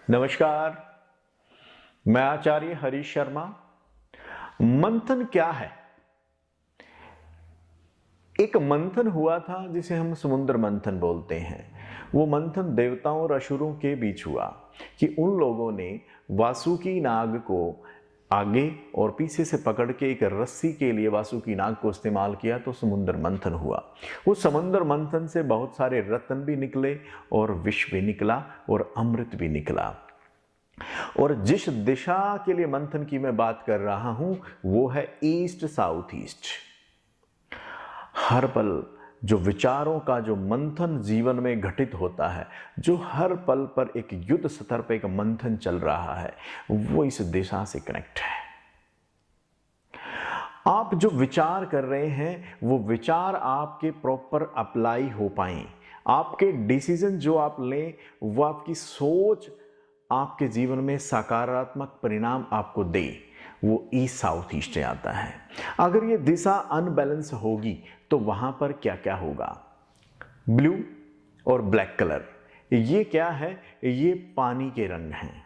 नमस्कार, मैं आचार्य हरीश शर्मा। मंथन क्या है? एक मंथन हुआ था जिसे हम समुद्र मंथन बोलते हैं। वो मंथन देवताओं और असुरों के बीच हुआ कि उन लोगों ने वासुकी नाग को आगे और पीछे से पकड़ के एक रस्सी के लिए वासुकी नाग को इस्तेमाल किया, तो समुद्र मंथन हुआ। उस समुद्र मंथन से बहुत सारे रत्न भी निकले और विष भी निकला और अमृत भी निकला। और जिस दिशा के लिए मंथन की मैं बात कर रहा हूं वो है ईस्ट साउथ ईस्ट। हर पल जो विचारों का जो मंथन जीवन में घटित होता है, जो हर पल पर एक युद्ध स्तर पर एक मंथन चल रहा है, वो इस दिशा से कनेक्ट है। आप जो विचार कर रहे हैं वो विचार आपके प्रॉपर अप्लाई हो पाए, आपके डिसीजन जो आप लें वो आपकी सोच आपके जीवन में सकारात्मक परिणाम आपको दे, वो ईस्ट साउथ ईस्ट से आता है। अगर ये दिशा अनबैलेंस होगी तो वहां पर क्या क्या होगा? ब्लू और ब्लैक कलर, ये क्या है? ये पानी के रंग हैं।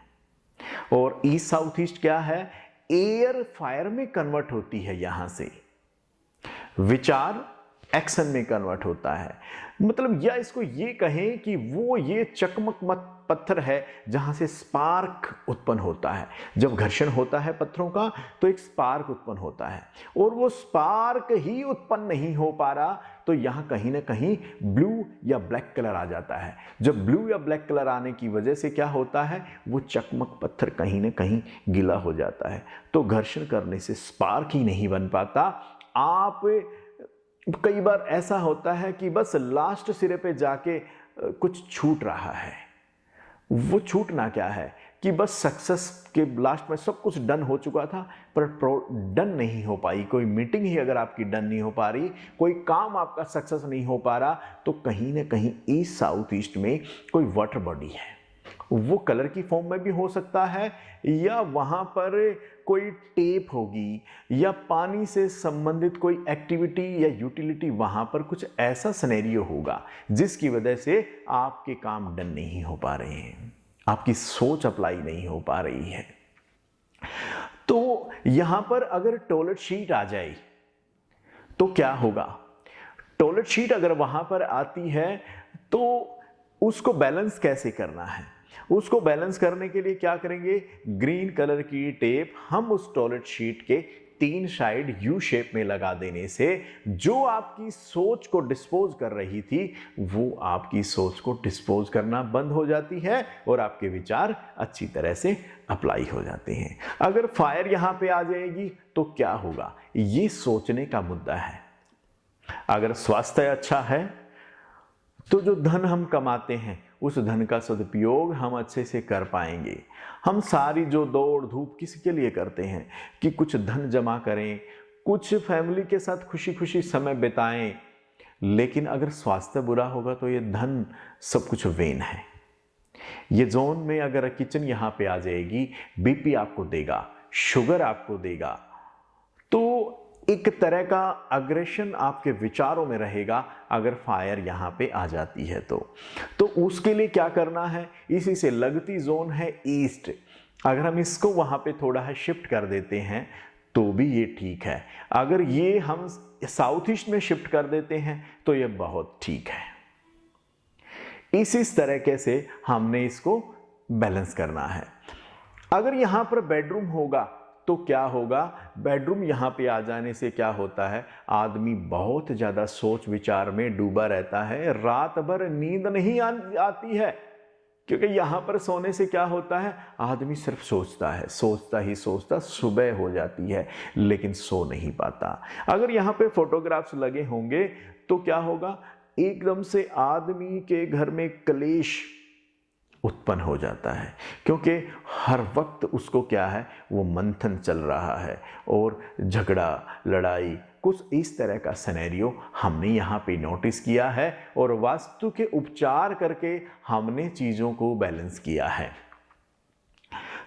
और ईस्ट साउथ ईस्ट क्या है? एयर फायर में कन्वर्ट होती है। यहां से विचार एक्शन में कन्वर्ट होता है। मतलब या इसको ये कहें कि वो ये चकमक मत पत्थर है जहां से स्पार्क उत्पन्न होता है। जब घर्षण होता है पत्थरों का तो एक स्पार्क उत्पन्न होता है, और वो स्पार्क ही उत्पन्न नहीं हो पा रहा, तो यहां कहीं ना कहीं ब्लू या ब्लैक कलर आ जाता है। जब ब्लू या ब्लैक कलर आने की वजह से क्या होता है, वो चकमक पत्थर कहीं ना कहीं गीला हो जाता है, तो घर्षण करने से स्पार्क ही नहीं बन पाता। आप कई बार ऐसा होता है कि बस लास्ट सिरे पे जाके कुछ छूट रहा है। वो छूटना क्या है कि बस सक्सेस के लास्ट में सब कुछ डन हो चुका था पर डन नहीं हो पाई। कोई मीटिंग ही अगर आपकी डन नहीं हो पा रही, कोई काम आपका सक्सेस नहीं हो पा रहा, तो कहीं ना कहीं ईस्ट साउथ ईस्ट में कोई वाटर बॉडी है। वो कलर की फॉर्म में भी हो सकता है, या वहां पर कोई टेप होगी, या पानी से संबंधित कोई एक्टिविटी या यूटिलिटी, वहां पर कुछ ऐसा सिनेरियो होगा जिसकी वजह से आपके काम डन नहीं हो पा रहे हैं, आपकी सोच अप्लाई नहीं हो पा रही है। तो यहां पर अगर टॉयलेट शीट आ जाए तो क्या होगा? टॉयलेट शीट अगर वहां पर आती है तो उसको बैलेंस कैसे करना है? उसको बैलेंस करने के लिए क्या करेंगे? ग्रीन कलर की टेप हम उस टॉयलेट शीट के 3 साइड यू शेप में लगा देने से जो आपकी सोच को डिस्पोज कर रही थी वो आपकी सोच को डिस्पोज करना बंद हो जाती है और आपके विचार अच्छी तरह से अप्लाई हो जाते हैं। अगर फायर यहां पे आ जाएगी तो क्या होगा? ये सोचने का मुद्दा है। अगर स्वास्थ्य अच्छा है तो जो धन हम कमाते हैं उस धन का सदुपयोग हम अच्छे से कर पाएंगे। हम सारी जो दौड़ धूप किसके लिए करते हैं कि कुछ धन जमा करें, कुछ फैमिली के साथ खुशी खुशी समय बिताएं, लेकिन अगर स्वास्थ्य बुरा होगा तो ये धन सब कुछ वेन है। ये जोन में अगर किचन यहां पे आ जाएगी, बीपी आपको देगा, शुगर आपको देगा, तो एक तरह का अग्रेशन आपके विचारों में रहेगा। अगर फायर यहां पे आ जाती है तो उसके लिए क्या करना है? इसी से लगती जोन है ईस्ट, अगर हम इसको वहां पे थोड़ा है शिफ्ट कर देते हैं तो भी ये ठीक है। अगर ये हम साउथ ईस्ट में शिफ्ट कर देते हैं तो ये बहुत ठीक है। इसी तरीके से हमने इसको बैलेंस करना है। अगर यहां पर बेडरूम होगा तो क्या होगा? बेडरूम यहां पे आ जाने से क्या होता है, आदमी बहुत ज्यादा सोच विचार में डूबा रहता है, रात भर नींद नहीं आती है, क्योंकि यहां पर सोने से क्या होता है, आदमी सिर्फ सोचता है, सोचता ही सोचता सुबह हो जाती है लेकिन सो नहीं पाता। अगर यहां पे फोटोग्राफ्स लगे होंगे तो क्या होगा, एकदम से आदमी के घर में क्लेश उत्पन्न हो जाता है, क्योंकि हर वक्त उसको क्या है, वो मंथन चल रहा है और झगड़ा लड़ाई कुछ इस तरह का सिनेरियो हमने यहाँ पे नोटिस किया है और वास्तु के उपचार करके हमने चीज़ों को बैलेंस किया है।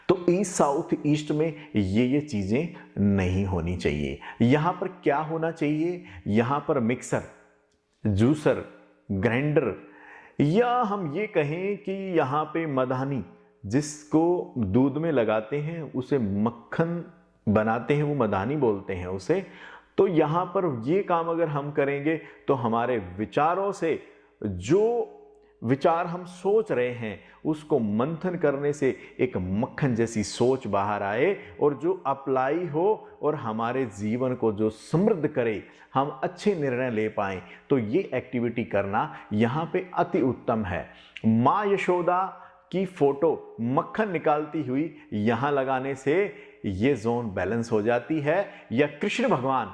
तो ईस्ट साउथ ईस्ट में ये चीज़ें नहीं होनी चाहिए। यहाँ पर क्या होना चाहिए? यहाँ पर मिक्सर, जूसर, ग्राइंडर, या हम ये कहें कि यहाँ पे मधानी जिसको दूध में लगाते हैं उसे मक्खन बनाते हैं, वो मदानी बोलते हैं उसे। तो यहाँ पर ये काम अगर हम करेंगे तो हमारे विचारों से जो विचार हम सोच रहे हैं उसको मंथन करने से एक मक्खन जैसी सोच बाहर आए और जो अप्लाई हो और हमारे जीवन को जो समृद्ध करे, हम अच्छे निर्णय ले पाएं। तो ये एक्टिविटी करना यहाँ पे अति उत्तम है। माँ यशोदा की फोटो मक्खन निकालती हुई यहाँ लगाने से ये जोन बैलेंस हो जाती है, या कृष्ण भगवान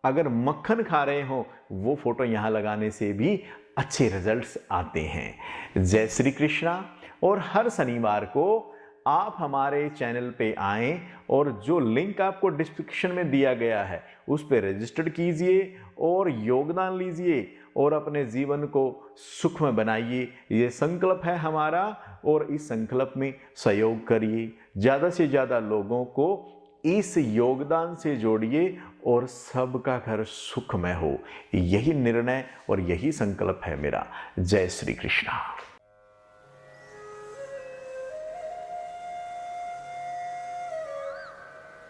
अगर मक्खन खा रहे हो वो फोटो यहाँ लगाने से भी अच्छे रिजल्ट्स आते हैं। जय श्री कृष्णा। और हर शनिवार को आप हमारे चैनल पे आएं और जो लिंक आपको डिस्क्रिप्शन में दिया गया है उस पर रजिस्टर कीजिए और योगदान लीजिए और अपने जीवन को सुख में बनाइए। ये संकल्प है हमारा और इस संकल्प में सहयोग करिए। ज़्यादा से ज़्यादा लोगों को इस योगदान से जोड़िए और सबका घर सुखमय हो। यही निर्णय और यही संकल्प है मेरा। जय श्री कृष्णा।